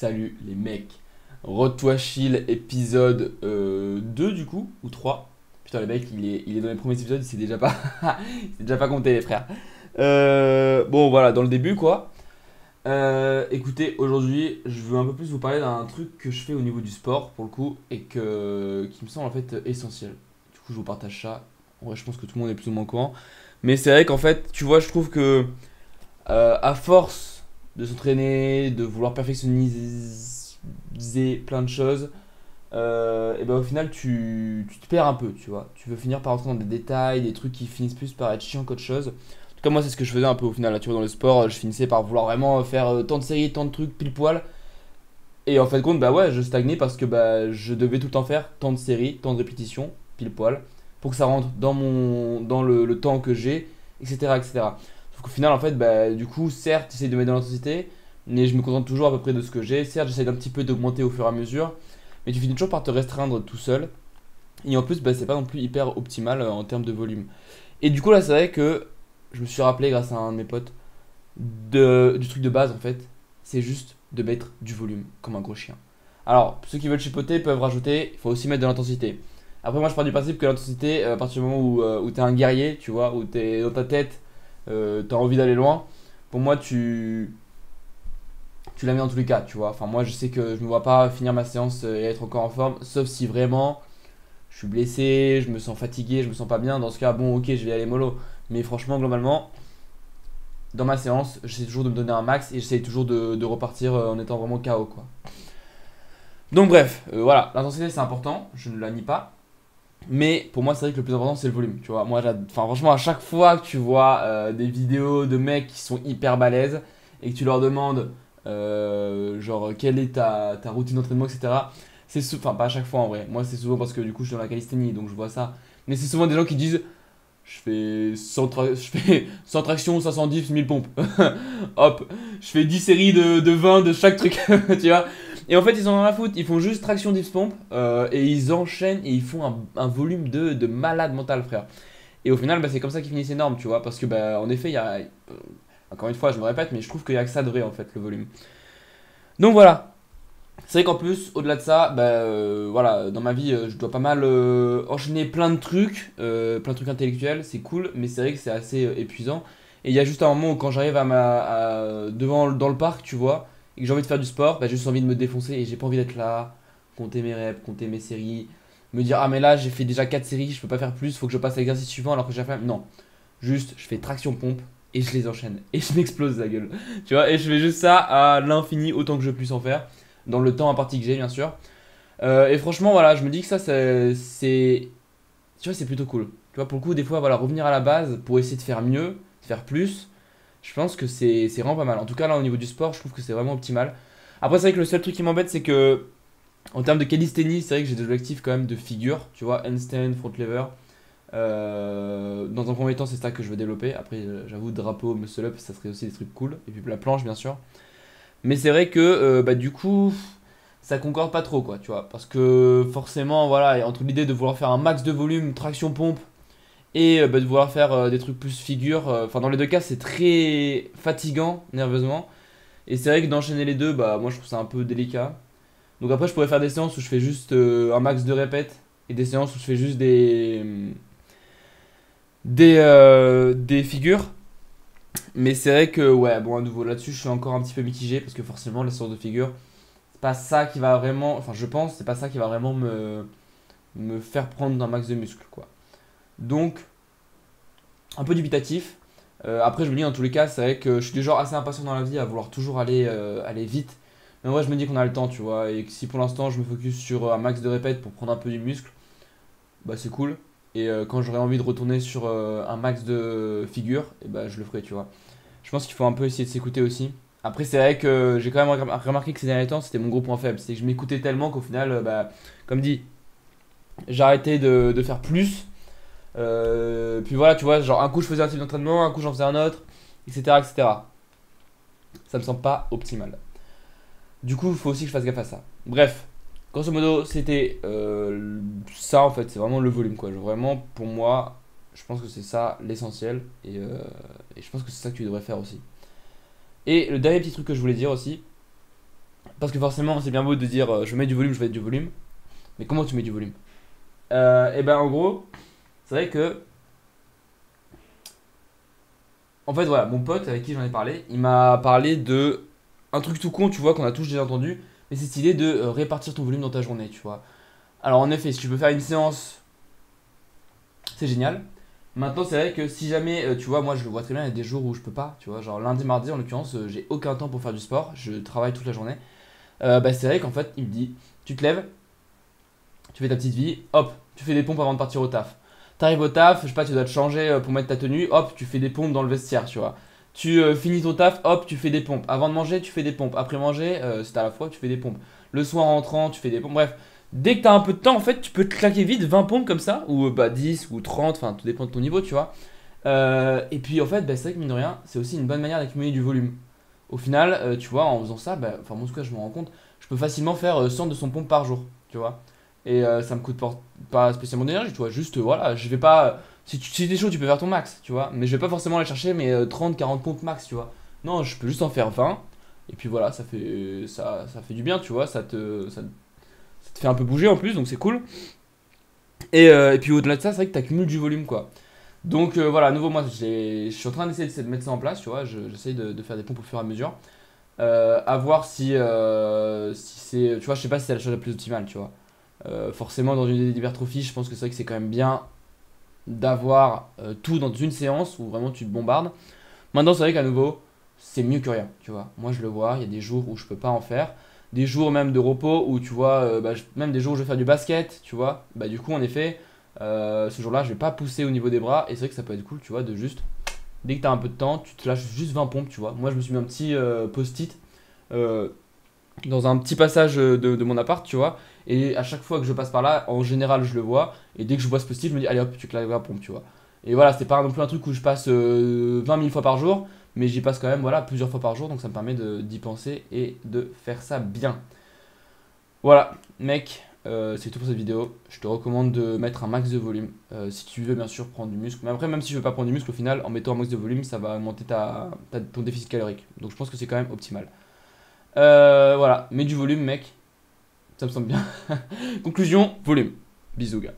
Salut les mecs, Road to Achille épisode 2 du coup, ou 3. Putain le mec il est dans les premiers épisodes, il s'est déjà pas, il s'est déjà pas compté les frères. Bon voilà, dans le début quoi. Écoutez, aujourd'hui je veux un peu plus vous parler d'un truc que je fais au niveau du sport pour le coup et qui me semble en fait essentiel. Du coup je vous partage ça. Ouais, je pense que tout le monde est plus ou moins au courant. Mais c'est vrai qu'en fait, tu vois, je trouve que à force de s'entraîner, de vouloir perfectionniser plein de choses, et ben au final tu te perds un peu, tu vois. Tu veux finir par rentrer dans des détails, des trucs qui finissent plus par être chiant qu'autre chose. En tout cas, moi, c'est ce que je faisais un peu au final, là, tu vois, dans le sport. Je finissais par vouloir vraiment faire tant de séries, tant de trucs pile poil. Et en fait, compte, bah ouais, je stagnais parce que bah, je devais tout le temps faire tant de séries, tant de répétitions, pile poil, pour que ça rentre dans le temps que j'ai, etc., etc. Sauf qu'au final, en fait, bah, du coup, certes, j'essaie de mettre de l'intensité, mais je me contente toujours à peu près de ce que j'ai. Certes, j'essaie d'un petit peu d'augmenter au fur et à mesure, mais tu finis toujours par te restreindre tout seul. Et en plus, bah, c'est pas non plus hyper optimal en termes de volume. Et du coup, là, c'est vrai que je me suis rappelé, grâce à un de mes potes, du truc de base en fait, c'est juste de mettre du volume comme un gros chien. Alors, ceux qui veulent chipoter peuvent rajouter, il faut aussi mettre de l'intensité. Après, moi je pars du principe que l'intensité, à partir du moment où t'es un guerrier, tu vois, où t'es dans ta tête, t'as envie d'aller loin, pour moi tu la mets dans tous les cas, tu vois. Enfin, moi je sais que je me vois pas finir ma séance et être encore en forme, sauf si vraiment je suis blessé, je me sens fatigué, je me sens pas bien. Dans ce cas, bon, ok, je vais aller mollo. Mais franchement, globalement, dans ma séance, j'essaie toujours de me donner un max et j'essaie toujours de repartir en étant vraiment KO quoi. Donc bref, voilà, l'intensité c'est important, je ne la nie pas. Mais pour moi, c'est vrai que le plus important c'est le volume. Tu vois, moi, enfin, franchement, à chaque fois que tu vois des vidéos de mecs qui sont hyper balèzes et que tu leur demandes, genre, quelle est ta routine d'entraînement, etc. Enfin, pas à chaque fois en vrai. Moi, c'est souvent parce que du coup, je suis dans la calisthénie donc je vois ça. Mais c'est souvent des gens qui disent je fais 100 tractions, 510, 1000 pompes. Hop, je fais 10 séries de 20 de chaque truc, tu vois. Et en fait, ils en ont rien à foutre. Ils font juste traction, dips, pompe. Et ils enchaînent et ils font un volume de malade mental, frère. Et au final, bah, c'est comme ça qu'ils finissent énorme, tu vois. Parce que, bah, en effet, il y a. Encore une fois, je me répète, mais je trouve qu'il y a que ça de vrai, en fait, le volume. Donc voilà, c'est vrai qu'en plus, au-delà de ça, bah, voilà, dans ma vie, je dois pas mal enchaîner plein de trucs intellectuels, c'est cool, mais c'est vrai que c'est assez épuisant. Et il y a juste un moment où quand j'arrive dans le parc, tu vois, et que j'ai envie de faire du sport, bah, j'ai juste envie de me défoncer et j'ai pas envie d'être là, compter mes reps, compter mes séries, me dire ah mais là j'ai fait déjà 4 séries, je peux pas faire plus, faut que je passe à l'exercice suivant alors que j'ai fait. Non, juste je fais traction pompe et je les enchaîne et je m'explose la gueule, tu vois, et je fais juste ça à l'infini autant que je puisse en faire dans le temps imparti que j'ai bien sûr. Et franchement voilà, je me dis que ça tu vois c'est plutôt cool. Tu vois pour le coup des fois voilà revenir à la base pour essayer de faire mieux, de faire plus. Je pense que c'est vraiment pas mal. En tout cas là au niveau du sport, je trouve que c'est vraiment optimal. Après c'est vrai que le seul truc qui m'embête c'est que en termes de calisthénie, c'est vrai que j'ai des objectifs quand même de figure, tu vois, handstand, front lever. Dans un premier temps, c'est ça que je veux développer. Après, j'avoue, drapeau, muscle up, ça serait aussi des trucs cool. Et puis la planche, bien sûr. Mais c'est vrai que bah, du coup, ça concorde pas trop, quoi, tu vois. Parce que forcément, voilà, entre l'idée de vouloir faire un max de volume, traction pompe, et bah, de vouloir faire des trucs plus figure, enfin, dans les deux cas, c'est très fatigant, nerveusement. Et c'est vrai que d'enchaîner les deux, bah, moi, je trouve ça un peu délicat. Donc après, je pourrais faire des séances où je fais juste un max de répètes, et des séances où je fais juste des figures. Mais c'est vrai que, ouais, bon, à nouveau, là-dessus, je suis encore un petit peu mitigé, parce que forcément, les séances de figures c'est pas ça qui va vraiment, enfin je pense, c'est pas ça qui va vraiment me faire prendre un max de muscle quoi. Donc un peu dubitatif. Après je me dis dans tous les cas c'est vrai que je suis du genre assez impatient dans la vie à vouloir toujours aller vite. Mais moi je me dis qu'on a le temps tu vois et que si pour l'instant je me focus sur un max de répètes pour prendre un peu du muscle, bah c'est cool. Et quand j'aurai envie de retourner sur un max de figure, et bah je le ferai tu vois. Je pense qu'il faut un peu essayer de s'écouter aussi. Après, c'est vrai que j'ai quand même remarqué que ces derniers temps, c'était mon gros point faible. C'est que je m'écoutais tellement qu'au final, bah, comme dit, j'ai arrêté de faire plus. Puis voilà, tu vois, genre un coup je faisais un type d'entraînement, un coup j'en faisais un autre, etc., etc. Ça me semble pas optimal. Du coup, il faut aussi que je fasse gaffe à ça. Bref, grosso modo, c'était ça en fait, c'est vraiment le volume quoi. Genre, vraiment, pour moi, je pense que c'est ça l'essentiel. Et je pense que c'est ça que tu devrais faire aussi. Et le dernier petit truc que je voulais dire aussi, Parce que forcément, c'est bien beau de dire je mets du volume, je mets du volume. Mais comment tu mets du volume? Et ben en gros, c'est vrai que. En fait, voilà, mon pote avec qui j'en ai parlé, il m'a parlé de un truc tout con, tu vois, qu'on a tous déjà entendu. Mais c'est cette idée de répartir ton volume dans ta journée, tu vois. Alors en effet, si tu peux faire une séance, c'est génial. Maintenant, c'est vrai que si jamais, tu vois, moi je le vois très bien, il y a des jours où je peux pas, tu vois, genre lundi, mardi en l'occurrence, j'ai aucun temps pour faire du sport, je travaille toute la journée. Bah, c'est vrai qu'en fait, il me dit, tu te lèves, tu fais ta petite vie, hop, tu fais des pompes avant de partir au taf. T'arrives au taf, je sais pas, tu dois te changer pour mettre ta tenue, hop, tu fais des pompes dans le vestiaire, tu vois. Tu finis ton taf, hop, tu fais des pompes. Avant de manger, tu fais des pompes. Après manger, c'est à la fois, tu fais des pompes. Le soir en rentrant, tu fais des pompes. Bref, dès que t'as un peu de temps, en fait, tu peux te claquer vite 20 pompes comme ça, ou bah 10 ou 30, enfin, tout dépend de ton niveau, tu vois. Et puis en fait, bah, c'est vrai que mine de rien, c'est aussi une bonne manière d'accumuler du volume. Au final, tu vois, en faisant ça, bah, enfin, moi en tout cas, je me rends compte, je peux facilement faire 100-200 pompes par jour, tu vois. Et ça me coûte pas spécialement d'énergie, tu vois. Juste, voilà, je vais pas. Si t'es chaud, tu peux faire ton max, tu vois. Mais je vais pas forcément aller chercher mes 30-40 pompes max, tu vois. Non, je peux juste en faire 20. Et puis voilà, ça fait du bien, tu vois. Ça te fait un peu bouger en plus, donc c'est cool. Et puis au-delà de ça, c'est vrai que t'accumules du volume, quoi. Donc voilà, à nouveau, moi, je suis en train d'essayer de mettre ça en place, tu vois. J'essaye de faire des pompes au fur et à mesure. À voir si c'est. Tu vois, je sais pas si c'est la chose la plus optimale, tu vois. Forcément, dans une hypertrophie, je pense que c'est vrai que c'est quand même bien d'avoir tout dans une séance où vraiment tu te bombardes. Maintenant, c'est vrai qu'à nouveau, c'est mieux que rien, tu vois. Moi, je le vois, il y a des jours où je peux pas en faire. Des jours même de repos où tu vois, bah, même des jours où je vais faire du basket, tu vois. Bah, du coup, en effet, ce jour-là, je vais pas pousser au niveau des bras. Et c'est vrai que ça peut être cool, tu vois, de juste, dès que tu as un peu de temps, tu te lâches juste 20 pompes, tu vois. Moi, je me suis mis un petit post-it. euh, dans un petit passage de mon appart, tu vois. Et à chaque fois que je passe par là, en général, je le vois. Et dès que je vois ce post-it, je me dis, allez hop, tu claques la pompe, tu vois. Et voilà, c'est pas non plus un truc où je passe 20 000 fois par jour, mais j'y passe quand même voilà, plusieurs fois par jour, donc ça me permet d'y penser et de faire ça bien. Voilà, mec, c'est tout pour cette vidéo. Je te recommande de mettre un max de volume. Si tu veux, bien sûr, prendre du muscle. Mais après, même si je veux pas prendre du muscle, au final, en mettant un max de volume, ça va augmenter ton déficit calorique. Donc je pense que c'est quand même optimal. Voilà, mets du volume, mec. Ça me semble bien. Conclusion, volume. Bisous, gars.